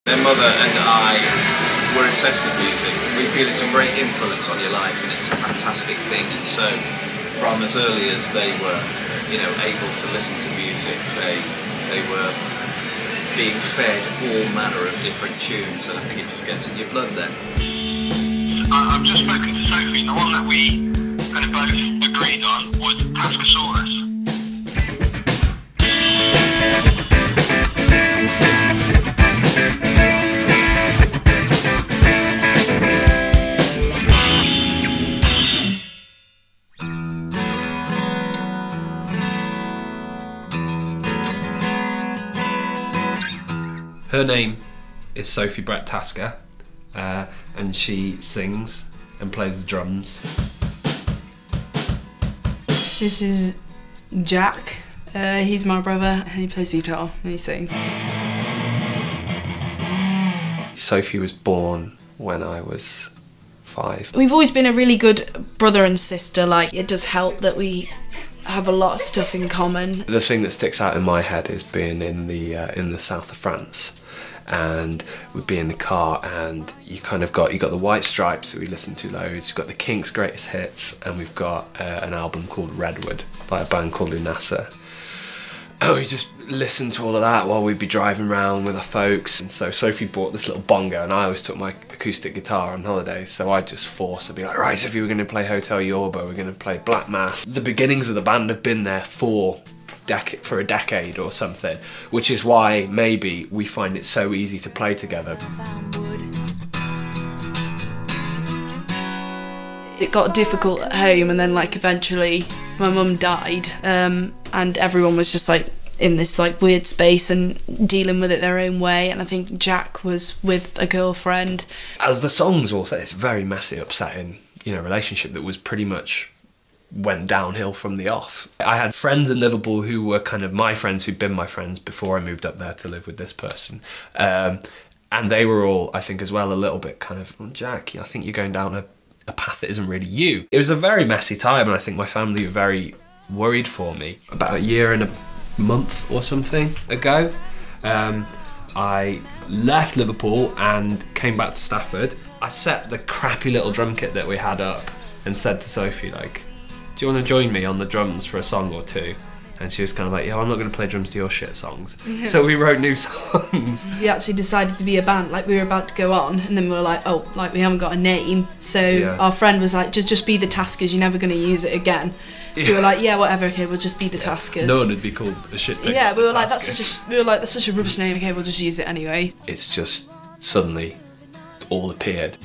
Their mother and I were obsessed with music. We feel it's a great influence on your life and it's a fantastic thing. And so, from as early as they were, you know, able to listen to music, they were being fed all manner of different tunes, and I think it just gets in your blood then. I've just spoken to Sophie. The one that we kind of both agreed on was Taskersaurus. Her name is Sophie Brett Tasker, and she sings and plays the drums. This is Jack. He's my brother, and he plays guitar and he sings. Sophie was born when I was 5. We've always been a really good brother and sister. Like, it does help that we have a lot of stuff in common. The thing that sticks out in my head is being in the south of France, and we'd be in the car, and you got the White Stripes that we listened to loads. You've got the Kinks' greatest hits, and we've got an album called Redwood by a band called Dinosaur. And we just listened to all of that while we'd be driving around with our folks. And so Sophie bought this little bongo, and I always took my acoustic guitar on holidays, so I'd just force, I'd be like, right, Sophie, we're going to play Hotel Yorba, we're going to play Black Math. The beginnings of the band have been there for a decade or something, which is why maybe we find it so easy to play together. It got difficult at home, and then like eventually my mum died, and everyone was just like in this like weird space and dealing with it their own way, and I think Jack was with a girlfriend. As the songs all say, it's a very messy, upsetting, you know, relationship that was pretty much went downhill from the off. I had friends in Liverpool who were kind of my friends, who'd been my friends before I moved up there to live with this person. And they were all, I think as well, a little bit kind of, well, Jack, I think you're going down a path that isn't really you. It was a very messy time, and I think my family were very worried for me. About a year and a month or something ago, I left Liverpool and came back to Stafford. I set the crappy little drum kit that we had up and said to Sophie, like, do you want to join me on the drums for a song or two? And she was kind of like, yeah, I'm not going to play drums to your shit songs. So we wrote new songs. We actually decided to be a band, like we were about to go on, and then we were like, oh, like we haven't got a name. So our friend was like, just be the Taskers, you're never going to use it again. So we were like, yeah, whatever, okay, we'll just be the Taskers. No one would be called a shit thing. Yeah, we were like, that's such a rubbish name, okay, we'll just use it anyway. It's just suddenly all appeared.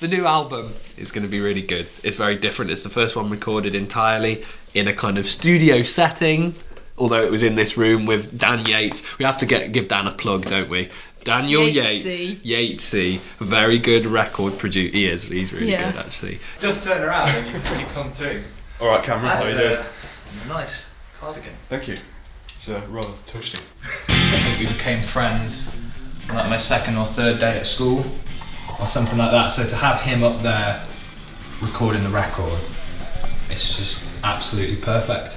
The new album is going to be really good. It's very different. It's the first one recorded entirely in a kind of studio setting, although it was in this room with Dan Yates. We have to give Dan a plug, don't we? Daniel Yatesy, very good record producer. He's really good, actually. Just turn around and you come through. All right, Cameron, how are you doing? Nice cardigan. Thank you. It's rather toasty. I think we became friends on like my second or third day at school, or something like that. So to have him up there recording the record, it's just absolutely perfect.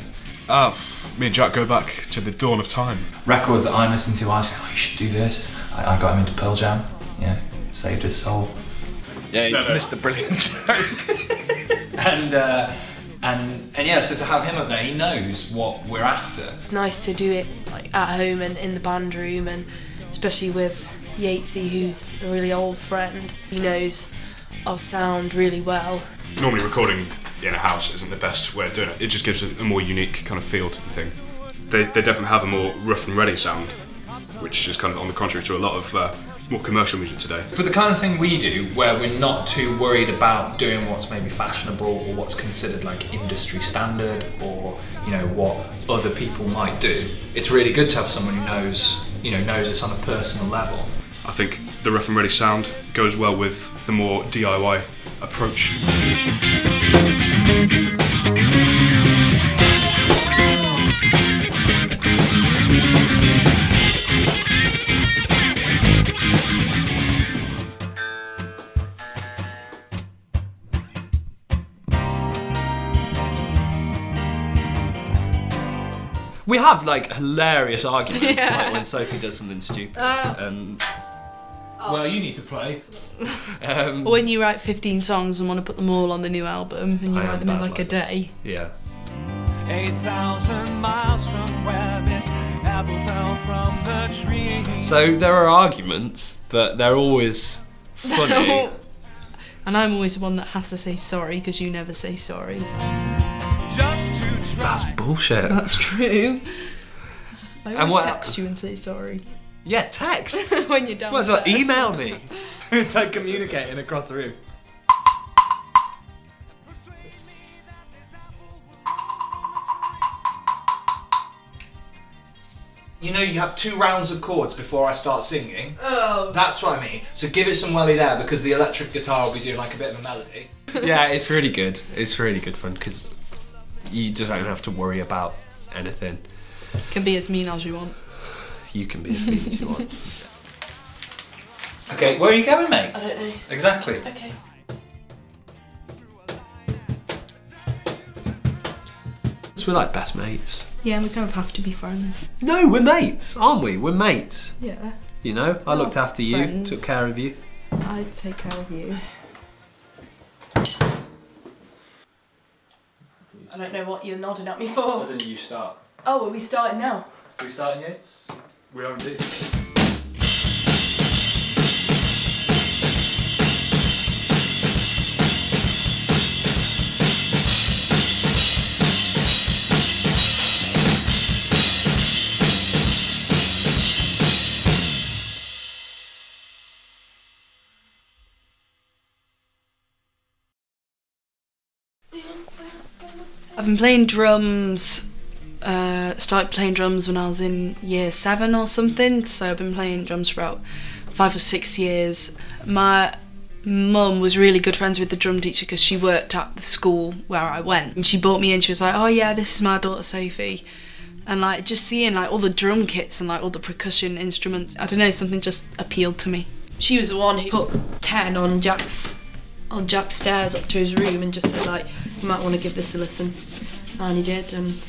Me and Jack go back to the dawn of time. Records that I'm listening to, I say, oh, you should do this. I got him into Pearl Jam. Yeah, saved his soul. Yeah, you missed a brilliant joke. And yeah, so to have him up there, he knows what we're after. It's nice to do it like at home and in the band room, and especially with Yatesy, who's a really old friend. He knows our sound really well. Normally recording in a house isn't the best way of doing it. It just gives a more unique kind of feel to the thing. They definitely have a more rough and ready sound, which is kind of on the contrary to a lot of more commercial music today. For the kind of thing we do, where we're not too worried about doing what's maybe fashionable or what's considered like industry standard, or you know what other people might do, it's really good to have someone who knows us on a personal level. I think the rough and ready sound goes well with the more DIY approach. We have like hilarious arguments, like when Sophie does something stupid. Well, you need to play. When you write 15 songs and want to put them all on the new album, and you I write am them in bad like a like day. Yeah. 8,000 miles from where this apple fell from the tree. So there are arguments, but they're always funny. And I'm always the one that has to say sorry because you never say sorry. Just to try. That's bullshit. That's true. I And always what- text you and say sorry Yeah, text. when you're downstairs. Might as well email me. It's like communicating across the room. You know, you have 2 rounds of chords before I start singing. Oh. That's what I mean. So give it some welly there, because the electric guitar will be doing like a bit of a melody. Yeah, it's really good. It's really good fun because you just don't have to worry about anything. Can be as mean as you want. You can be as mean as you want. Okay, where are you going, mate? I don't know. Exactly. Okay. So we're like best mates. Yeah, we kind of have to be friends. No, we're mates, aren't we? We're mates. Yeah. You know, I looked after you, friends. took care of you. I take care of you. I don't know what you're nodding at me for. As in you start. Oh, are we starting now? Are we starting, Yates? We are indeed. I've been playing drums. Started playing drums when I was in year 7 or something. So I've been playing drums for about 5 or 6 years. My mum was really good friends with the drum teacher because she worked at the school where I went, and she brought me in. She was like, "Oh yeah, this is my daughter Sophie," and like just seeing like all the drum kits and like all the percussion instruments, I don't know, something just appealed to me. She was the one who put 10 on Jack's stairs up to his room and just said like, you might want to give this a listen, and he did. And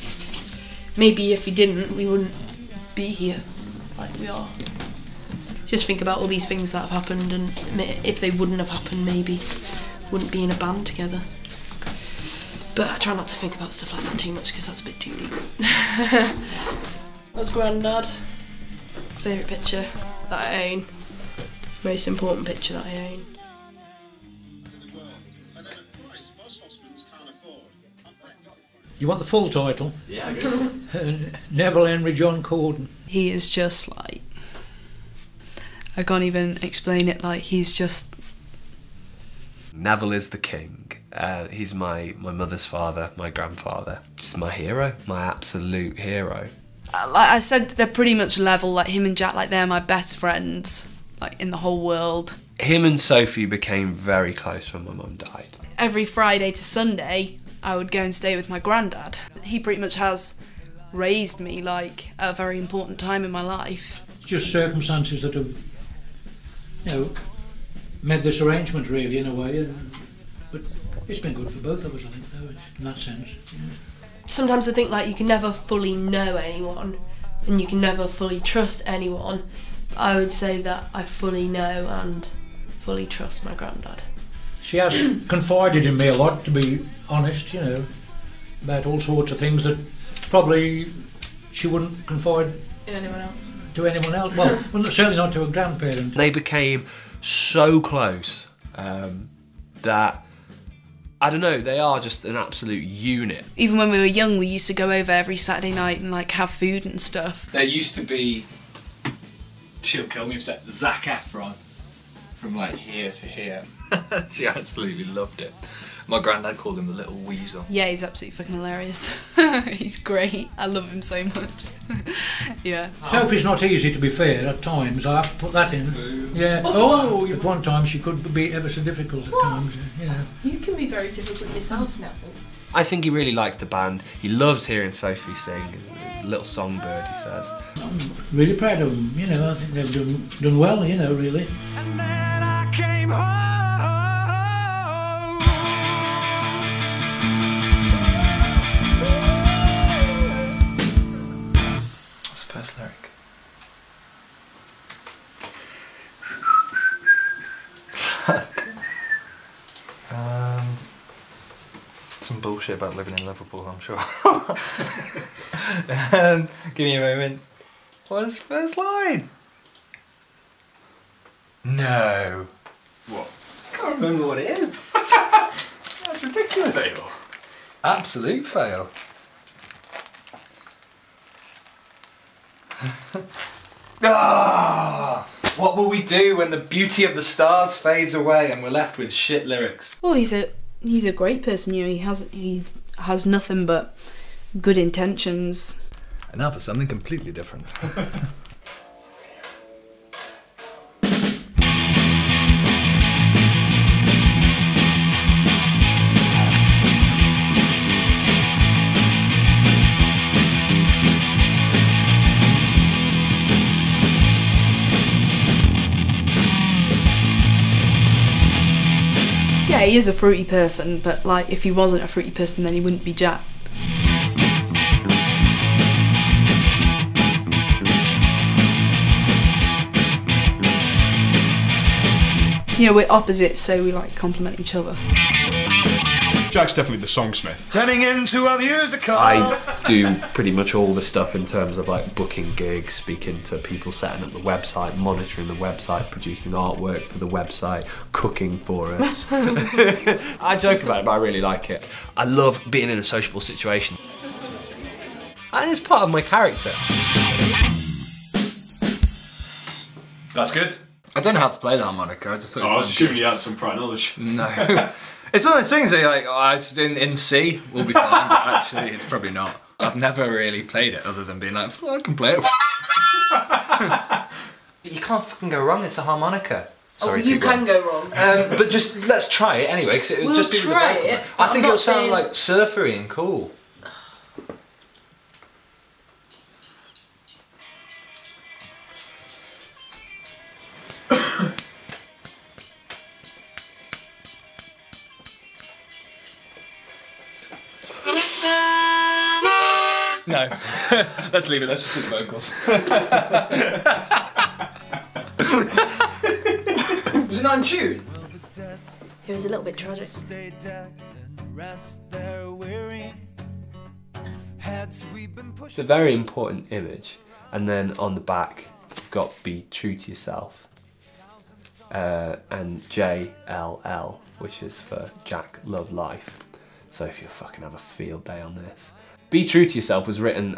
maybe if he didn't, we wouldn't be here like we are. Just think about all these things that have happened, and if they wouldn't have happened, maybe wouldn't be in a band together. But I try not to think about stuff like that too much because that's a bit too deep. That's Grandad. Favourite picture that I own. Most important picture that I own. You want the full title? Yeah, I do. Neville Henry John Corden. He is just like, I can't even explain it, like he's just... Neville is the king. He's my mother's father, my grandfather. Just my hero, my absolute hero. Like I said, they're pretty much level, like him and Jack, like they're my best friends, like in the whole world. Him and Sophie became very close when my mum died. Every Friday to Sunday, I would go and stay with my granddad. He pretty much has raised me, like, at a very important time in my life. It's just circumstances that have, made this arrangement really in a way. But it's been good for both of us, I think, though, in that sense. Sometimes I think like you can never fully know anyone and you can never fully trust anyone. I would say that I fully know and fully trust my granddad. She has confided in me a lot, to be honest, about all sorts of things that probably she wouldn't confide In anyone else? to anyone else. Well, certainly not to a grandparent. They became so close that, I don't know, they are just an absolute unit. Even when we were young, we used to go over every Saturday night and like have food and stuff. There used to be, she'll kill me, Zac Efron from like here to here. She absolutely loved it. My granddad called him the little weasel. Yeah, he's absolutely fucking hilarious. He's great. I love him so much. Yeah. Sophie's not easy, to be fair, at times. I have to put that in. Yeah. Oh, at one time she could be ever so difficult at times, you know. You can be very difficult yourself, Neville. I think he really likes the band. He loves hearing Sophie sing. Little songbird, he says. I'm really proud of them, you know. I think they've done well, you know, really. And then I came home. What's the first lyric? Some bullshit about living in Liverpool, I'm sure. Give me a moment. What's the first line? No. What? I can't remember what it is. That's ridiculous. Fail. Absolute fail. Ah! What will we do when the beauty of the stars fades away and we're left with shit lyrics? Well, he's a great person. You know, he has nothing but good intentions. And now for something completely different. Yeah, he is a fruity person, but like if he wasn't a fruity person, then he wouldn't be Jack. You know, we're opposites, so we like complement each other. Jack's definitely the songsmith. Turning into a musical. I do pretty much all the stuff in terms of like booking gigs, speaking to people, setting up the website, monitoring the website, producing artwork for the website, cooking for us. I joke about it, but I really like it. I love being in a sociable situation. And it's part of my character. That's good. I don't know how to play the harmonica. I just thought I was assuming you had some prior knowledge. No. It's one of those things that you're like, oh, it's in C, we'll be fine, but actually it's probably not. I've never really played it other than being like, well, I can play it. You can't fucking go wrong, it's a harmonica. Sorry, you can go wrong. But just, let's try it anyway, because it would just be with the try vocal. it, I think I'm it'll not sound saying- like surfery and cool. No, let's leave it. Let's just do the vocals. Was it not in tune? It was a little bit tragic. Stay dead and rest their weary heads. We've been It's pushing. a very important image, and then on the back you've got "Be True to Yourself" and JLL, which is for Jack Love Life. So if you fucking have a field day on this. Be True to Yourself was written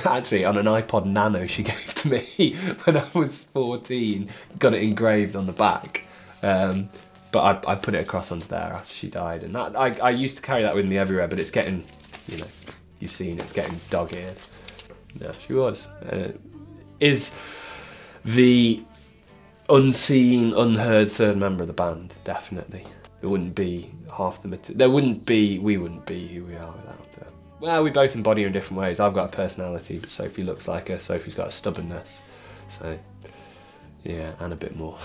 actually on an iPod Nano she gave to me when I was 14. Got it engraved on the back, but I put it across onto there after she died, and that I used to carry that with me everywhere. But it's getting, you know, you've seen it's getting dog-eared. Yeah, she was. Is the unseen, unheard third member of the band, definitely. There wouldn't be half the we wouldn't be who we are without her. Well, we both embody her in different ways. I've got a personality, but Sophie looks like her. Sophie's got a stubbornness. So, yeah, and a bit more.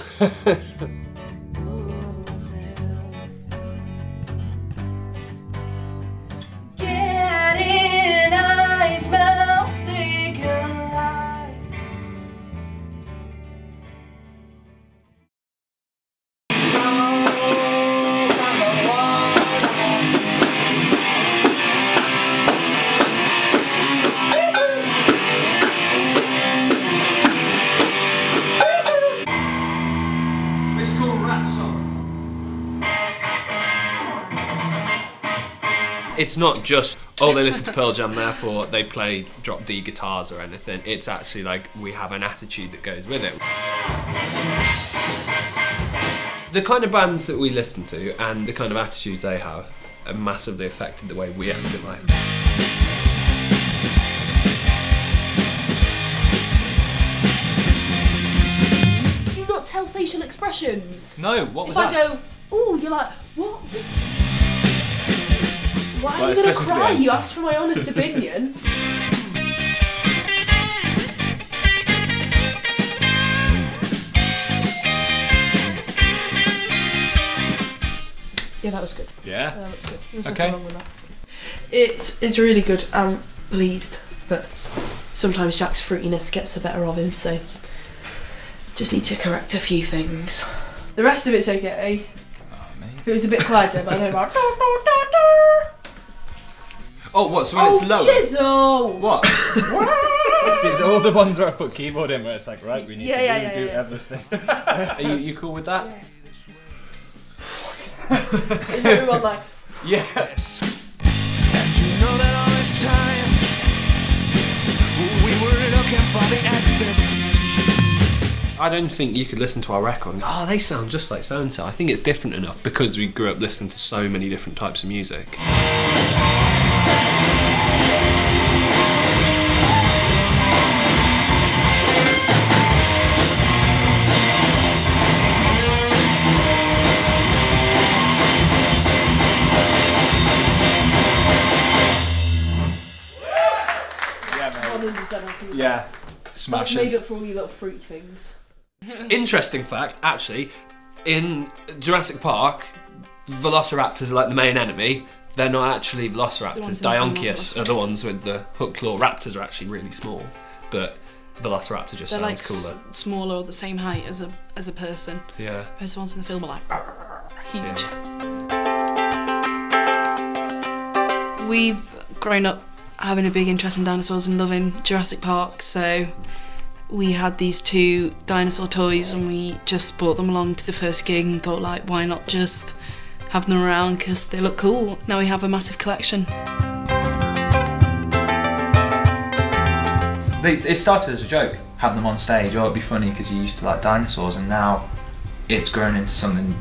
It's not just, oh, they listen to Pearl Jam, therefore they play drop D guitars or anything. It's actually like we have an attitude that goes with it. The kind of bands that we listen to and the kind of attitudes they have massively affected the way we act in life. Do you not tell facial expressions? No, what was if that? I go, ooh, you're like, what? Why are let's you listen to gonna cry? the end. You asked for my honest opinion. Yeah, that was good. Yeah. That was good. There's Okay. nothing wrong with that. It's really good. I'm pleased, but sometimes Jack's fruitiness gets the better of him, so just need to correct a few things. The rest of it's okay. If it was a bit quieter, but I know about. Oh, what? So when it's lower? Chisel! What? It's all the ones where I put keyboard in where it's like, right, we need Yeah, to do yeah. everything. Are you cool with that? Is everyone like? Yes. And you know that all this time we were looking for the exit. I don't think you could listen to our record and go, oh, they sound just like so-and-so. I think it's different enough because we grew up listening to so many different types of music. Yeah. That's Smashes. made up for all you little fruity things. Interesting fact, actually, in Jurassic Park, velociraptors are like the main enemy. They're not actually The velociraptors. ones in the film Dionceus are the ones with the hook claw. Raptors are actually really small, but velociraptor just They're like sounds cooler. smaller or the same height as a person. Yeah. Whereas the ones in the film are like huge. We've grown up having a big interest in dinosaurs and loving Jurassic Park, so we had these 2 dinosaur toys and we just brought them along to the first gig and thought, like, why not just have them around because they look cool. Now we have a massive collection. It started as a joke, have them on stage, oh it'd be funny because you used to like dinosaurs, and now it's grown into something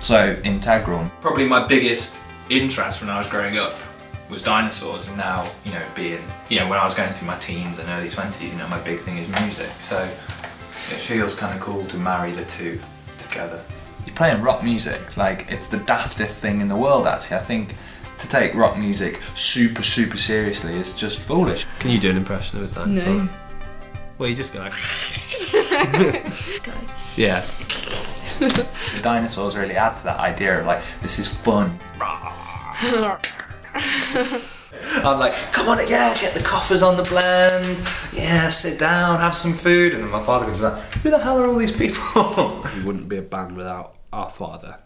so integral. Probably my biggest interest when I was growing up was dinosaurs, and now, you know, being, you know, when I was going through my teens and early 20s, you know, my big thing is music, so it feels kind of cool to marry the two together. You're playing rock music, like it's the daftest thing in the world actually. I think to take rock music super seriously is just foolish. Can you do an impression of a dinosaur? No. Well, you just go like... Yeah. The dinosaurs really add to that idea of like, this is fun. I'm like, come on, yeah, get the coffers on the blend, yeah, sit down, have some food, and then my father comes like, who the hell are all these people? We wouldn't be a band without our father.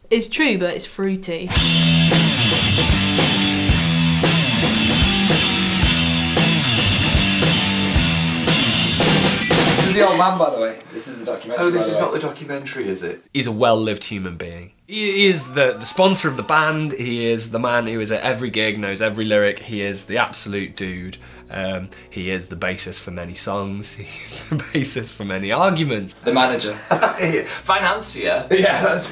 It's true, but it's fruity. This is the old man, by the way. This is the documentary. Oh, this is not the documentary, is it? He's a well-lived human being. He is the sponsor of the band. He is the man who is at every gig, knows every lyric. He is the absolute dude. He is the bassist for many songs. He is the bassist for many arguments. The manager. Financier. Yeah, that's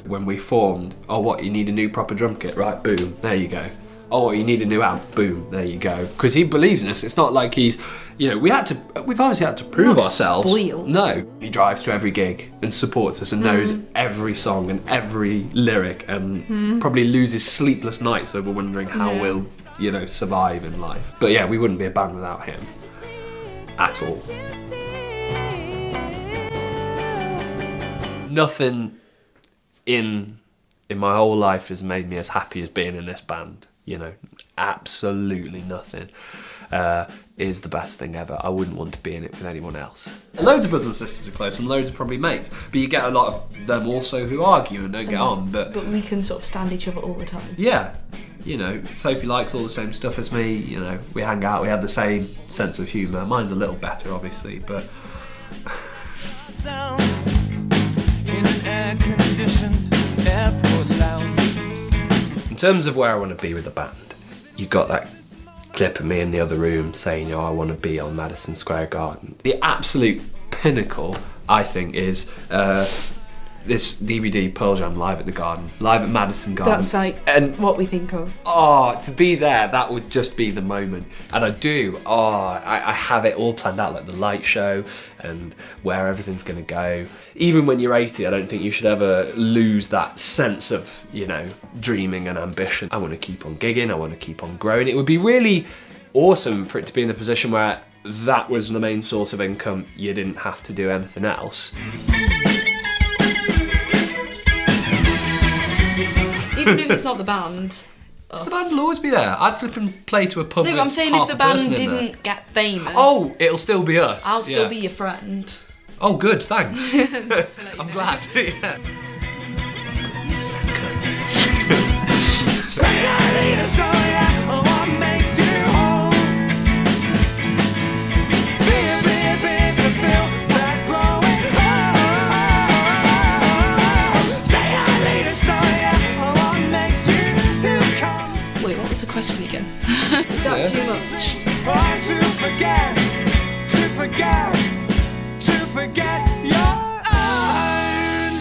When we formed, oh what, you need a new proper drum kit, right, boom, there you go. Oh, you need a new amp, boom, there you go. Because he believes in us. It's not like he's, you know, we've obviously had to prove Not ourselves. spoiled. No, he drives to every gig and supports us and knows every song and every lyric and probably loses sleepless nights over wondering how we'll, you know, survive in life. But yeah, we wouldn't be a band without him. At all. Nothing in my whole life has made me as happy as being in this band. You know, absolutely nothing is the best thing ever. I wouldn't want to be in it with anyone else. Loads of brothers and sisters are close and loads are probably mates, but you get a lot of them also who argue and don't get on. But we can sort of stand each other all the time. yeah, you know, Sophie likes all the same stuff as me, you know, we hang out, we have the same sense of humour. Mine's a little better, obviously, but... Sound in an air-conditioned airport lounge. In terms of where I want to be with the band, you got that clip of me in the other room saying, oh, I want to be on Madison Square Garden. The absolute pinnacle, I think, is this DVD, Pearl Jam, live at the Garden, live at Madison Garden. That's like and what we think of. oh, to be there, that would just be the moment. And I have it all planned out, like the light show and where everything's going to go. Even when you're 80, I don't think you should ever lose that sense of, you know, dreaming and ambition. I want to keep on gigging, I want to keep on growing. It would be really awesome for it to be in the position where that was the main source of income, you didn't have to do anything else. Even if it's not the band. The band will always be there. I'd flip and play to a pub No, with I'm saying half if the a person band in there. didn't get famous. Oh, it'll still be us. I'll still yeah. be your friend. Oh, good, thanks. Just to let you I'm know. glad. Yeah. Wait, what was the question again? Is that too much? Your own.